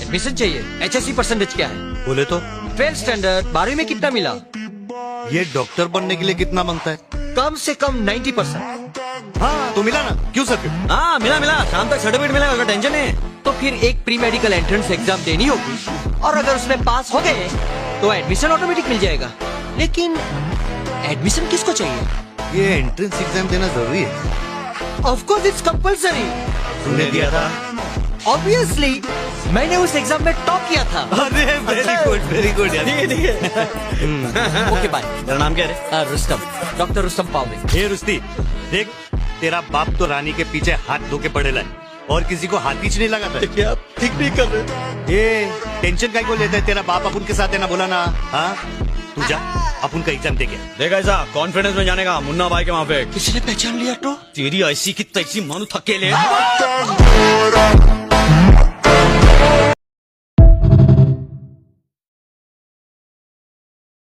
Admission चाहिए। HSC percentage क्या है? बोले तो 12th स्टैंडर्ड, 12वीं में कितना मिला? ये डॉक्टर बनने के लिए कितना मांगता है? कम से कम 90%। हाँ तो मिला ना, क्यों सर? हाँ मिला, शाम तक सर्टिफिकेट मिलेगा, अगर टेंशन है। तो फिर एक प्री मेडिकल एंट्रेंस एग्जाम देनी होगी, और अगर उसमें पास हो गए तो एडमिशन ऑटोमेटिक मिल जाएगा। लेकिन एडमिशन किसको चाहिए? ये एंट्रेंस एग्जाम देना जरूरी है? Of course it's compulsory. तूने दिया था? ऑब्वियसली, मैंने उस एग्जाम में टॉप किया था। अरे वेरी गुड यार। ठीक है। Okay bye. तेरा नाम क्या है? रुस्तम, डॉक्टर रुस्तम पावरे। हे रुस्ती, देख तेरा बाप तो रानी के पीछे हाथ धो के पड़ेला है और किसी को हाथ पीछे नहीं लगाता है। क्या ठीक नहीं कर रहे? ये टेंशन काय को लेता है? तेरा बाप अपन के साथ है ना, बोला ना। हाँ तू जा, अपन का एग्जाम दे गया। देखा ऐसा कॉन्फिडेंस में जाने का, मुन्ना भाई के वहाँ पे किसी ने पहचान लिया तो? तेरी ऐसी की तैसी मानू थकेले।